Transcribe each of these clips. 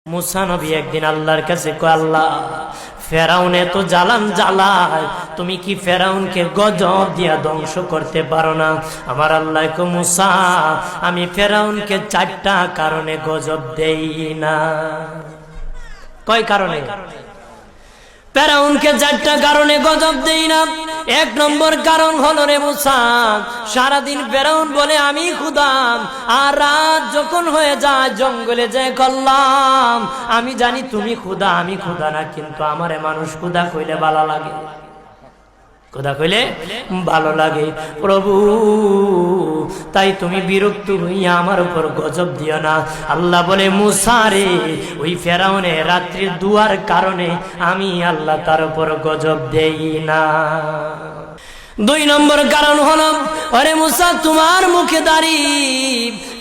মুসা নবী একদিন আল্লাহর কাছে কয়, আল্লাহ ফেরাউন এত জ্বালান জ্বালায়, তুমি কি ফেরাউনকে গজব দিয়া ধ্বংস করতে পারো না? আমার আল্লাহ কয়, মুসা আমি ফেরাউনকে 4টা কারণে গজব দেই না। কয় কারণে? ফেরাউনকে 4টা কারণে গজব দেই না। 1 নম্বর কারণ হলো, রে মুসা, সারাদিন ফেরাউন বলে আমি খোদা, আর রাত যখন হয়ে যায় জঙ্গলে যায় করলাম আমি জানি তুমি খোদা, আমি খোদা না, কিন্তু আমারে মানুষ খোদা কইলে ভালো লাগে, খোদা কইলে ভালো লাগে। প্রভু, তাই তুমি বিরক্ত হইয়া আমার উপর গজব দিও না। আল্লাহ বলে, মুসা রে, ওই ফেরাউনে রাত্রির দুয়ার কারণে আমি আল্লাহ তার উপর গজব দেই না। 2 নম্বর কারণ হলো, আরে মুসা তোমার মুখে দাড়ি,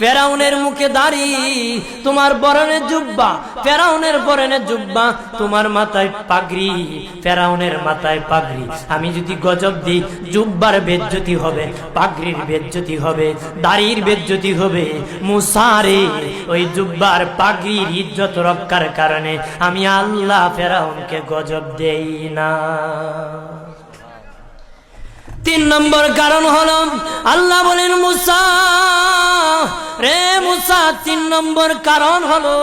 ফেরাউনের মুখে দাড়ি, তোমার পরনে জুব্বা, ফেরাউনের পরনে জুব্বা, তোমার মাথায় পাগড়ি, ফেরাউনের মাথায় পাগড়ি। আমি যদি গজব দিই, জুব্বার বেজ্জতি হবে, পাগড়ির বেজ্জতি হবে, দাড়ির বেজ্জতি হবে। মুসা রে, ওই জুব্বার পাগড়ির ইজ্জত রক্ষার কারণে আমি আল্লাহ ফেরাউনকে গজব দেই না। 3 নম্বর কারণ হলো, আল্লাহ বলেন, মুসা রে মুসা, 3 নম্বর কারণ হলো,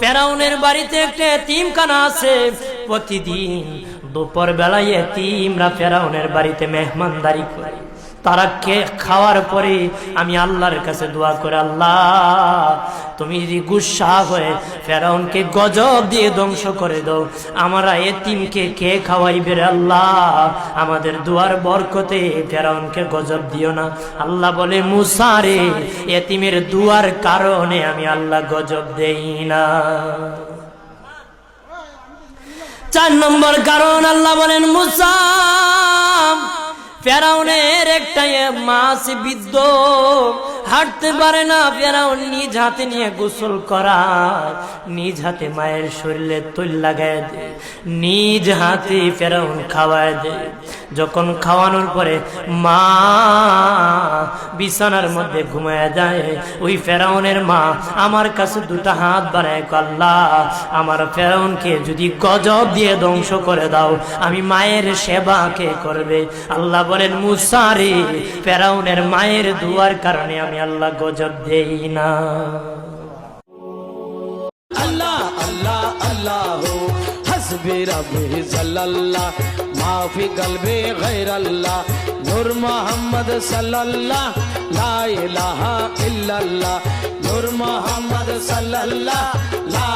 ফেরাউনের বাড়িতে একটা এতিমখানা আছে। প্রতিদিন দুপুর বেলায় এতিমরা ফেরাউনের বাড়িতে মেহমানদারি করে। তারা খাওয়ার পরে আমি আল্লাহর কাছে দোয়া করে, আল্লাহ তুমি যদি গুসা হয়ে ফেরাউনকে গজব দিয়ে ধ্বংস করে দাও, আমরা এতিমকে কে খাওয়াইবে রে আল্লাহ, আমাদের দুয়ার বরকতে ফেরাউনকে গজব দিও না। আল্লাহ বলে, মুসা রে, এতিমের দুয়ার কারণে আমি আল্লাহ গজব দেই না। 4 নম্বর কারণ, আল্লাহ বলেন, মুসা ফেরাউনের একটা মাছ বিদ্ধ, হাঁটতে পারে না। ফেরাউন নিজ হাতে নিয়ে গোসল করায়, নিজ হাতে মায়ের শরীরে তৈল লাগায় দেয়, নিজ হাতে ফেরাউন খাওয়ায় দেয়। যখন খাওয়ানোর পরে মা বিছানার মধ্যে ঘুমায় যায়, ওই ফেরাউনের মা আমার কাছে 2টা হাত বাড়ায়, আল্লাহ আমার ফেরাউনকে যদি গজব দিয়ে ধ্বংস করে দাও, আমি মায়ের সেবা কে করবে? আল্লাহ বলেন, মুসা রে, ফেরাউনের মায়ের দুয়ার কারণে আমি আল্লাহ গজব দেই না। আল্লাহ আল্লাহ আল্লাহ হাসবি রাব্বি জাল্লাল্লাহ মাফি কলবি গায়রাল্লাহ নূর মুহাম্মদ সাল্লাল্লাহ লা ইলাহা ইল্লাল্লাহ নূর মুহাম্মদ সাল্লাল্লাহ লা